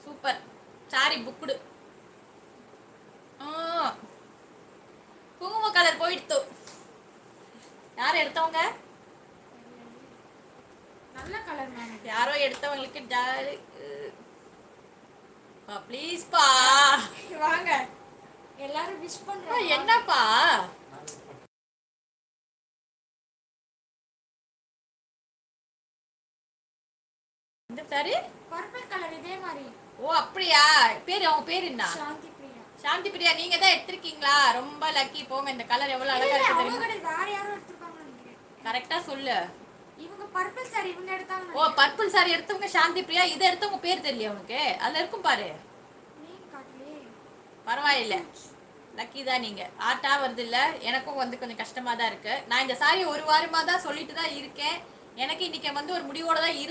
Super. Sorry booked. குங்கும colour போயிடுத்து. யார் எடுத்தவங்க? நல்ல கலர் மேம். யாரோ எடுத்தவங்களுக்கு ஜாலி. ப்ளீஸ் பா வாங்க எல்லாரும் விஷ் பண்றோம். என்னப்பா இந்த சாரி பர்பிள் கலர் இதே மாதிரி. ஓ அப்படியா? அவங்க பேர் என்ன? சாந்தி பிரியா. சாந்தி பிரியா, நீங்க தான் எடுத்திருக்கீங்களா? ரொம்ப லக்கி. போங்க, இந்த கலர் எவ்வளவு அழகா இருக்கு தெரியுமா? வேற யாரும் எடுத்துருக்காங்கன்னு நினைக்கிறேன். கரெக்டா சொல்லு. இவங்க பர்பிள் சாரி இவங்க எடுத்தாங்க. ஓ பர்பிள் சாரி எடுத்தவங்க சாந்தி பிரியா. இதை எடுத்தவங்க பேர் தெரியல உனக்கு? அதுல இருக்கும் பாரு. பரவாயில்ல, லக்கி தான் நீங்க. ஆர்ட்டா வருது இல்ல? எனக்கும் வந்து கொஞ்சம் கஷ்டமா தான் இருக்கு. நான் இந்த சாரி ஒரு வாரமா தான் சொல்லிட்டு தான் இருக்கேன். எனக்கு இன்னைக்கு வந்து ஒரு முடிவோட தான்